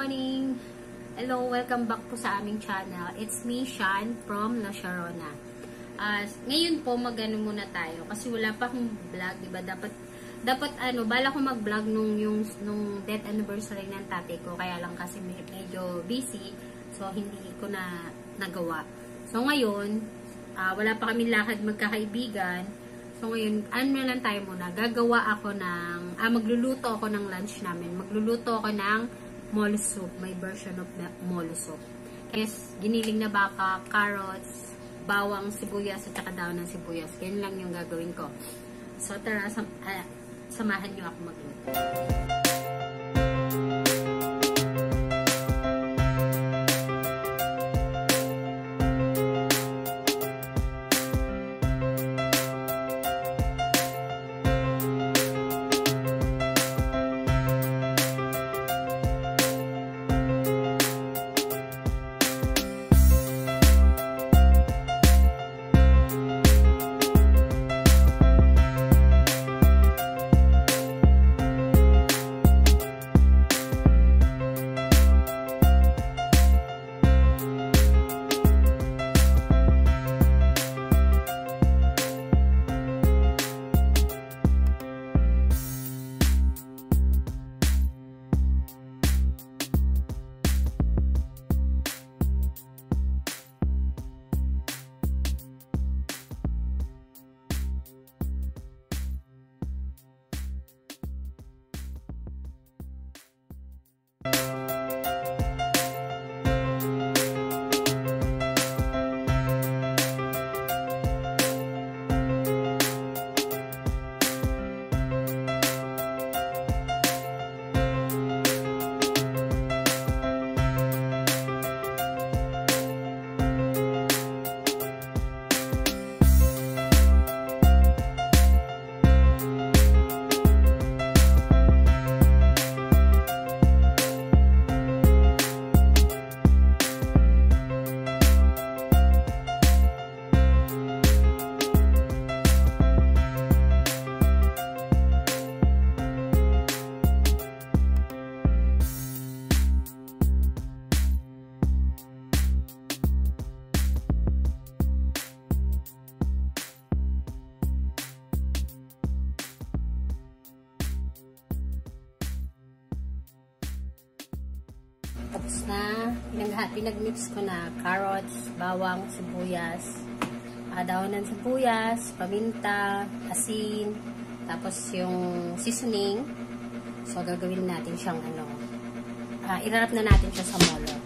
morning! Hello, welcome back po sa aming channel. It's me, Shan, from La Sharona. Ngayon po, mag-ano muna tayo. Kasi wala pa akong vlog, diba? Dapat bala ko mag-vlog nung death anniversary ng tatay ko. Kaya lang kasi medyo busy. So, hindi ko na nagawa. So, ngayon, wala pa kami lakad magkakaibigan. So, ngayon, lang tayo muna. Magluluto ako ng lunch namin. Magluluto ako ng MOLO soup. May version of MOLO soup. Yes, giniling na baka, carrots, bawang, sibuyas, at saka daon ng sibuyas. Yan lang yung gagawin ko. So, tara, samahan nyo ako magluto. Tapos na, pinag-mix ko na carrots, bawang, sibuyas, daon ng sibuyas, paminta, asin, tapos yung seasoning. So, gagawin natin siyang irarap na natin siya sa molo.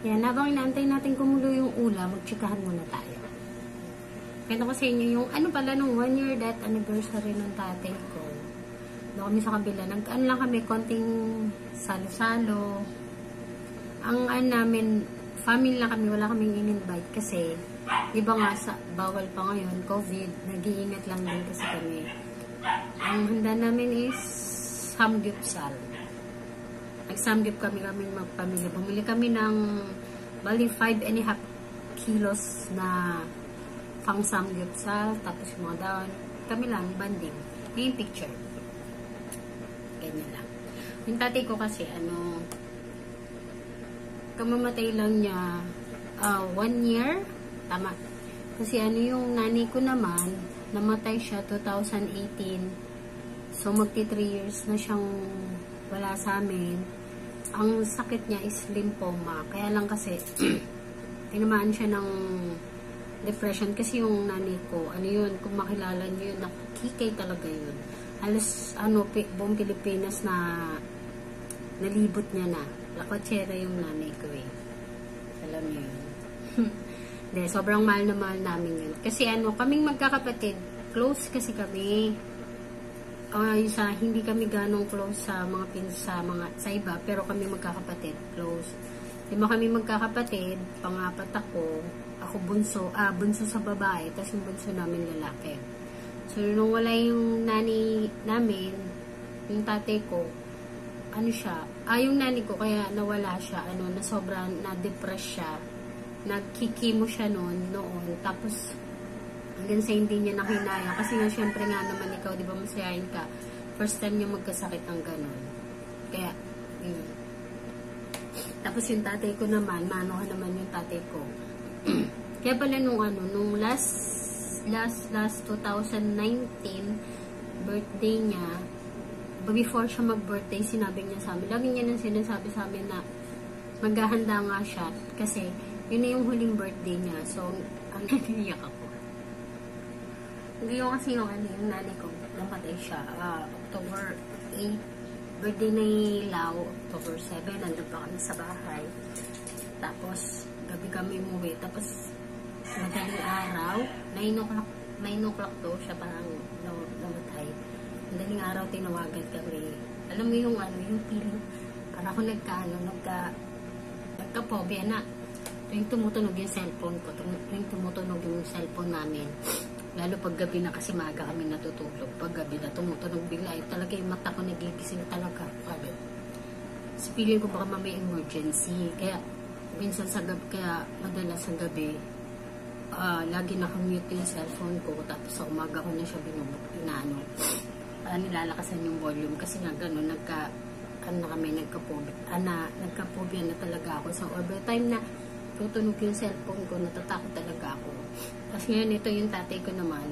Yan, habang inaantay natin kumulo yung ulam, magtsikahan muna tayo. Kaya ko sa inyo yung nung 1 year death anniversary ng tatay ko. Doon kami sa kabila. Lang kami, konting salo-salo. Namin, family lang kami, wala kaming in-invite kasi Iba nga sa bawal pa ngayon, COVID, nag-iingat lang din kasi kami. Ang handa namin is samgyupsal. Nag-samgyup kaming magpamilya. Bumili kami ng bali 5.5 kilos na pang samgyupsal, tapos yung mga daon. Kami lang, banding. Yung picture. Ganyan lang. Yung tatay ko kasi, kamamatay lang niya 1 year. Tama. Kasi yung nanay ko naman, namatay siya 2018. So, magti 3 years na siyang wala sa amin. Ang sakit niya is lymphoma. Kaya lang kasi, tinamaan siya ng depression. Kasi yung nanay ko, kung makilala niyo yun, nakikay talaga yun. Halos, buong Pilipinas na nalibot niya na. Lakotsera yung nanay ko eh. Alam niyo yun. De, sobrang mahal na mahal namin yun. Kasi kaming magkakapatid, close kasi kami. Hindi kami ganong close sa sa iba, pero kami magkakapatid, close. 5 kami magkakapatid, pangapat ako bunso sa babae, tapos yung bunso namin lalaki. So, nung wala yung nani namin, yung tatay ko, yung nani ko, kaya nawala siya, na sobrang na-depress siya. Nagkikimo siya noon, tapos hanggang sa hindi niya nakinaya. Kasi nga, syempre nga naman ikaw, di ba, masayahin ka. First time niya magkasakit ng ganon. Kaya, yun. Tapos yung tatay ko naman, manuhan naman yung tatay ko. Kaya pala nung last 2019, birthday niya, before siya mag-birthday, sinabi niya sa amin, lagi niya nang sinasabi sa amin na maghahanda nga siya. Kasi, yun na yung huling birthday niya. So, ang naniyak ako. Hindi yung kasi yung nanay ko, namatay siya. October 8, birthday na ilaw, October 7, nandun pa kami sa bahay. Tapos, gabi kami umuwi. Tapos, madaling araw, 9 o'clock to, siya parang namatay. Madaling araw, tinawagan kami. Alam mo yung feeling, parang ako nagka-phobia na. Yung tumutunog yung cellphone ko, yung tumutunog yung cellphone namin. Lalo pag gabi na, kasi maaga kami natutulog. Pag gabi na tumutunog bigla, talaga yung mata ko nagigising talaga. So, feeling ko baka may emergency. Kaya, minsan sa gabi, kaya madalas sa gabi, lagi nakamute yung cellphone ko. Tapos sa umaga ko na siya nilalakasan yung volume. Kasi nga gano'n, nagka-phobia na talaga ako. So, overtime na, tutunog yung cellphone ko, natatakot talaga ako. Kasi ngayon, ito yung tatay ko naman.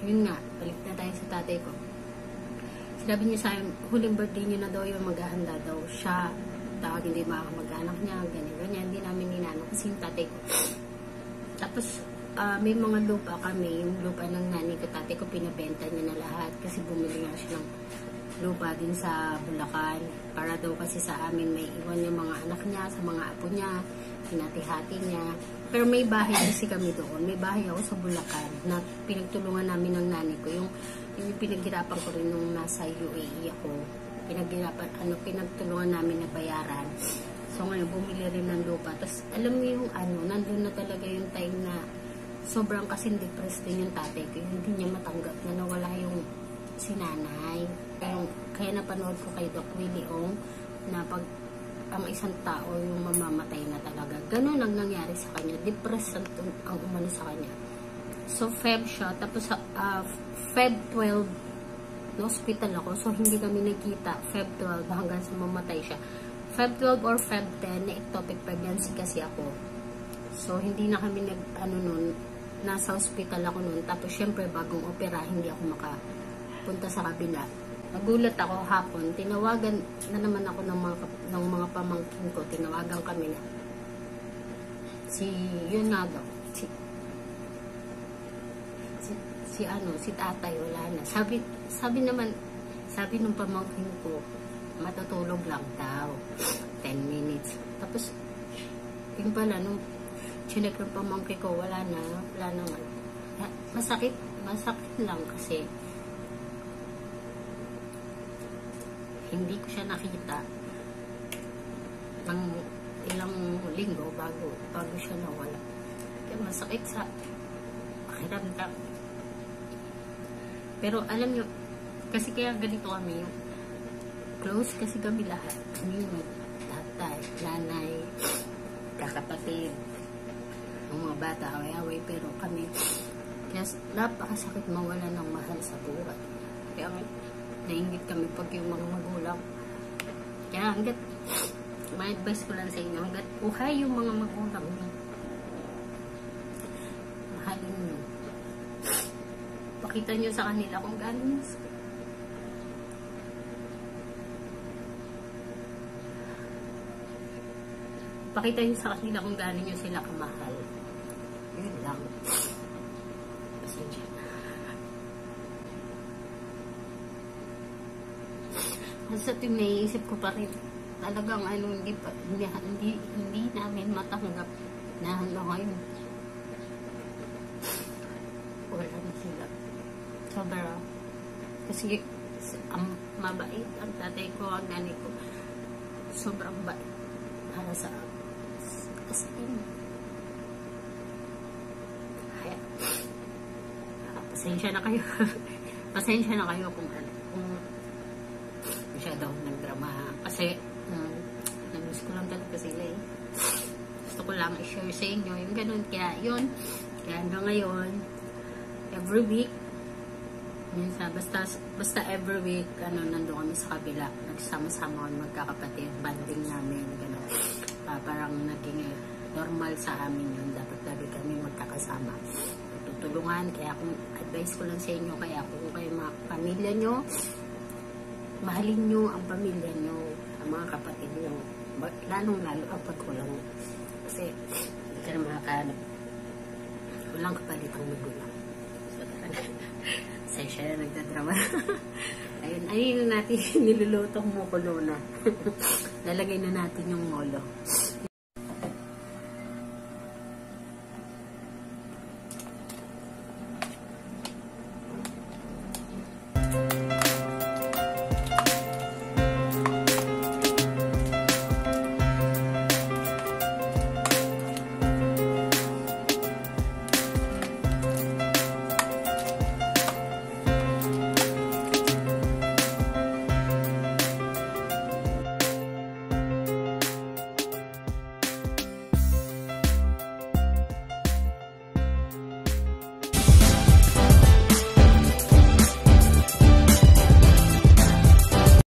Yun nga, balik na tayo sa tatay ko. Sinabi niya sa akin, huling birthday niya na daw yung maghahanda daw siya. Tawag hindi mag-anak niya, ganyan. Hindi namin ninano kasi yung tatay ko. Tapos, may mga lupa kami. Yung lupa ng nanay ko, tatay ko, pinabenta niya na lahat. Kasi bumili nga siya ng lupa din sa Bulacan. Para daw kasi sa amin, may iwan yung mga anak niya, sa mga apo niya. Hinati-hati niya. Pero may bahay kasi kami doon. May bahay ako sa Bulacan na pinagtulungan namin ng nanay ko. Yung pinaghirapan ko rin nung nasa UAE ako. Pinagtulungan namin na bayaran. So ngayon, bumili rin ng lupa. Tapos alam mo yung nandun na talaga yung time na sobrang kasing depressed din yung tatay ko. Hindi niya matanggap na nawala yung sinanay. Kaya napanood ko kay Doc Willie Ong na pag ang isang tao yung mamamatay na talaga. Ganun ang nangyari sa kanya. Depressed ang umano sa kanya. So, Feb siya. Tapos, Feb 12, na-hospital ako. So, hindi kami nagkita. Feb 12 hanggang sa mamatay siya. Feb 12 or Feb 10, na-ectopic pregnancy kasi ako. So, hindi na kami nasa hospital ako noon. Tapos, syempre, bagong opera, hindi ako makapunta sa kabila. Nagulat ako hapon, tinawagan na naman ako ng mga pamangkin ko, tinawagan kami na yun nga daw, si tatay, wala na. Sabi nung pamangkin ko, matutulog lang daw, 10 minutes. Tapos, yun pala, nung chinek ng pamangkin ko, wala na. Masakit lang kasi, hindi ko siya nakita ng ilang linggo bago siya nawala. Kaya masakit sa pakiramdam. Pero alam nyo, kasi kaya ganito kami, yung close kasi kami lahat. Kami yung tatay, nanay, kakapatid, ang mga bata, away-away, pero kami, kaya napakasakit mawala ng mahal sa buhay. Kaya nainggit kami pag yung mga magulang. Kaya hanggat, may advice ko lang sa inyo, hanggat buhay yung mga magulang nyo, mahalin nyo. Pakita nyo sa kanila kung gano'n pakita nyo sa kanila kung gano'n nyo sila kamahal. Yun lang. Pasensya na. Basta naiisip ko pa rin, talagang hindi namin matanggap na hanggang ngayon wala na sila. Sobra. Kasi ang mabait ang tatay ko, ang nanay ko, sobrang bait para sa akin. Kaya pasensya na kayo. Pasensya na kayo kung masyado nagdrama. Kasi namiss ko lang talaga sila eh. Gusto ko lang i-share sa inyo yung ganun. Kaya yun, kaya hanggang ngayon, every week, minsan, basta every week, nandun kami sa kabila, nagsama-sama kami magkakapatid, banding namin, gano'n. Parang naging normal sa amin yun, dapat lagi kami magkakasama. Tutulungan, kaya kung advice ko lang sa inyo, kaya kung kayo mga pamilya nyo, mahalin nyo ang pamilya nyo, ang mga kapatid nyo, lalong-lalo kapag walang, kasi hindi ka na makakahanap, walang kapalit ang magulang. Sesya na nagdadrama. Ayun na natin, nilulutong mo ko na. Lalagay na natin yung molo.